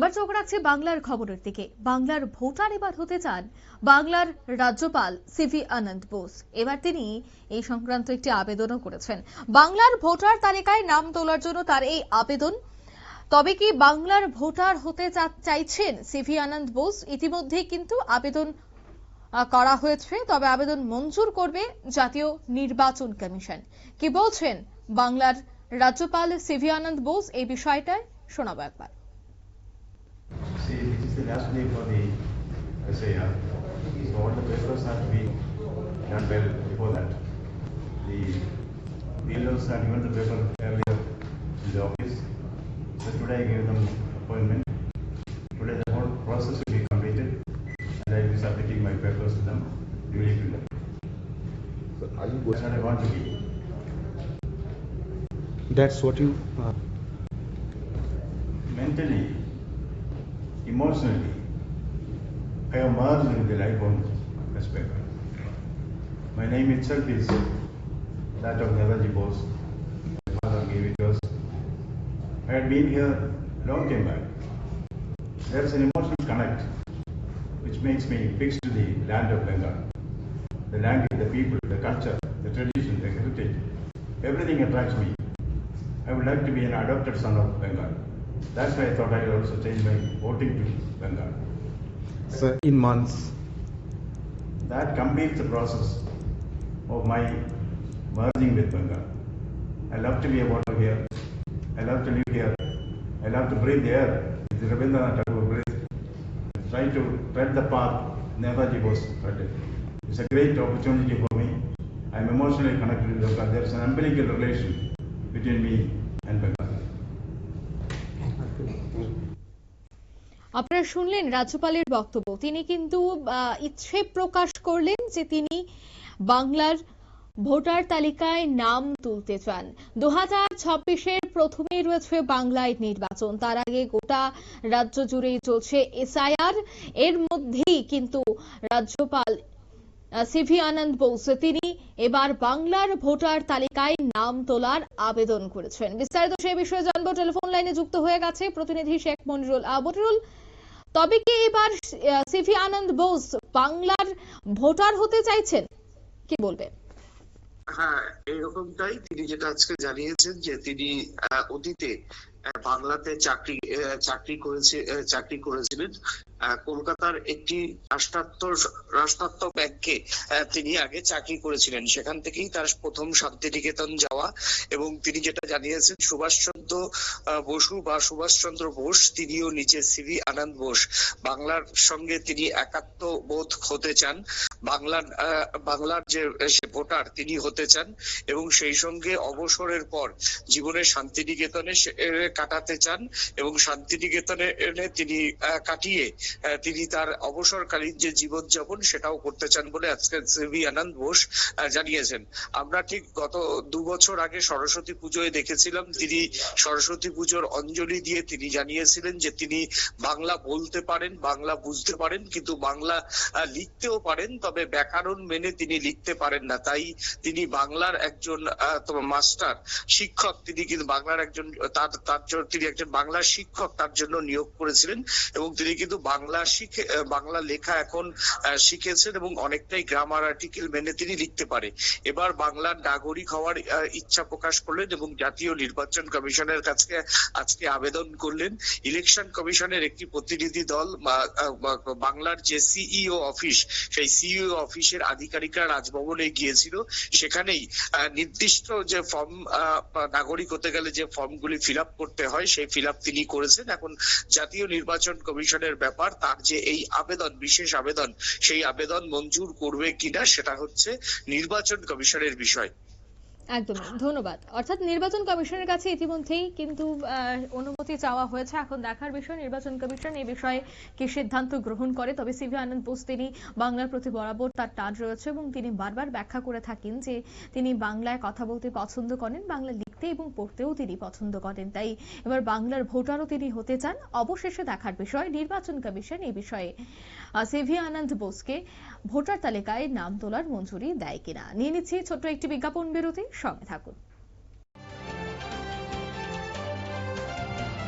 এবার চোখ রাখছে বাংলার খবরের দিকে। বাংলার ভোটার এবার হতে চান বাংলার রাজ্যপাল সিভি আনন্দ বোস। এবার তিনি এই সংক্রান্ত একটি আবেদনও করেছেন। বাংলার ভোটার তালিকায় নাম তোলার জন্য তার এই আবেদন। তবে কি বাংলার ভোটার হতে চাইছেন সিভি আনন্দ বোস? ইতিমধ্যেই কিন্তু আবেদন করা হয়েছে, তবে আবেদন মঞ্জুর করবে জাতীয় নির্বাচন কমিশন। কি বলছেন বাংলার রাজ্যপাল সিভি আনন্দ বোস এই বিষয়টায় শোনাবো একবার। See, this is the last day for the SIR. So all the papers have to be done well before that. The BLOs had given the paper earlier in the office. So today I gave them appointment. Today the whole process will be completed and I will be submitting my papers to them duly to them. So are you That's what I want to be. That's what you Mentally, emotionally, I am merged in the life of West Bengal. My name itself is that of Netaji Bose. My father gave it to us. I had been here long time back. There is an emotional connect which makes me fixed to the land of Bengal. The language, the people, the culture, the tradition, the heritage, everything attracts me. I would like to be an adopted son of Bengal. That's why I thought I would also change my voting to Bengal. so in months. That completes the process of my merging with Bengal. I love to be a voter here. I love to live here. I love to breathe the air. It's Rabindranath Tagore breathed. Try to tread the path Netaji Bose treaded. It's a great opportunity for me. I'm emotionally connected with Bengal. There's an umbilical relation between me and Bengal. আপনারা শুনলেন রাজ্যপালের বক্তব্য। তিনি কিন্তু ইচ্ছে প্রকাশ করলেন যে তিনি বাংলার ভোটার তালিকায় নাম তুলতে চান। 2026-এর প্রথমেই রয়েছে বাংলায় নির্বাচন, তার আগে গোটা রাজ্য জুড়েই চলছে এসআইআর। এর মধ্যেই কিন্তু রাজ্যপাল সিভি আনন্দ বোস তিনি এবার বাংলার ভোটার তালিকায় নাম তোলার আবেদন করেছেন। বিস্তারিত সেই বিষয়ে জানবো। টেলিফোন লাইনে যুক্ত হয়ে গেছে প্রতিনিধি শেখ মনিরুল। মনিরুল, তবে কি এবার সিভি আনন্দ বোস বাংলার ভোটার হতে চাইছেন, কি বলবেন? হ্যাঁ, এরকমটাই তিনি যেটা আজকে জানিয়েছেন যে তিনি অতীতে বাংলাতে চাকরি করেছিলেন। কলকাতার একটি রাষ্ট্রায়ত্ত ব্যাংকে তিনি আগে চাকরি করেছিলেন। সেখান থেকেই তার প্রথম শান্তিনিকেতন যাওয়া। এবং তিনি যেটা জানিয়েছেন সুভাষচন্দ্র বোস তিনিও নিজে সিভি আনন্দ বোস বাংলার সঙ্গে তিনি একাত্ম বোধ হতে চান। বাংলার যে ভোটার তিনি হতে চান এবং সেই সঙ্গে অবসরের পর জীবনের শান্তিনিকেতনে কাটাতে চান এবং শান্তিনিকেতনে তিনি কাটিয়ে তিনি তার অবসরকালীন যে জীবনযাপন সেটাও করতে চান বলে আজকে সিভি আনন্দ বোস জানিয়েছেন। আমরা ঠিক গত 2 বছর আগে সরস্বতী পুজোয় দেখেছিলাম তিনি সরস্বতী পুজোর অঞ্জলি দিয়ে তিনি জানিয়েছিলেন যে তিনি বাংলা বলতে পারেন, বাংলা বুঝতে পারেন, কিন্তু বাংলা লিখতেও পারেন, তবে ব্যাকরণ মেনে তিনি লিখতে পারেন না। তাই তিনি বাংলার একজন মাস্টার শিক্ষক, তিনি কিন্তু বাংলার একজন তিনি একজন বাংলা শিক্ষক তার জন্য নিয়োগ করেছিলেন এবং তিনি কিন্তু বাংলা লেখা এখন শিখেছেন এবং অনেকটাই গ্রামার আর্টিকেল মেনে তিনি লিখতে পারে। এবার বাংলার নাগরিক হওয়ার ইচ্ছা প্রকাশ করলেন এবং জাতীয় নির্বাচন কমিশনের কাছে আজকে আবেদন করলেন। ইলেকশন কমিশনের একটি প্রতিনিধি দল বাংলার যে সিইও অফিস, সেই সিইও অফিসের আধিকারিকরা রাজভবনে গিয়েছিল। সেখানেই নির্দিষ্ট যে ফর্ম নাগরিক হতে গেলে যে ফর্মগুলি ফিল আপ করতে হয় সেই ফিল আপ তিনি করেছেন। এখন জাতীয় নির্বাচন কমিশনের ব্যাপার তার যে এই আবেদন, বিশেষ আবেদন, সেই আবেদন মঞ্জুর করবে কিনা সেটা হচ্ছে নির্বাচন কমিশনের বিষয়। একদমই, ধন্যবাদ। অর্থাৎ নির্বাচন কমিশনের কাছে ইতিমধ্যেই কিন্তু অনুমতি চাওয়া হয়েছে। এখন দেখার বিষয় নির্বাচন কমিশন এই বিষয়ে কি সিদ্ধান্ত গ্রহণ করে। তবে সিভি আনন্দ বোস তিনি বাংলার প্রতি বরাবর তার টান রয়েছে এবং তিনি বারবার ব্যাখ্যা করে থাকেন যে তিনি বাংলায় কথা বলতে পছন্দ করেন, বাংলা লিখতে এবং পড়তেও তিনি পছন্দ করেন। তাই এবার বাংলার ভোটারও তিনি হতে চান। অবশেষে দেখার বিষয় নির্বাচন কমিশন এই বিষয়ে সিভি আনন্দ বোসকে ভোটার তালিকায় নাম তোলার মঞ্জুরি দেয় কিনা। নিয়ে নিচ্ছি ছোট্ট একটি বিজ্ঞাপন বিরতি, সঙ্গে থাকুন।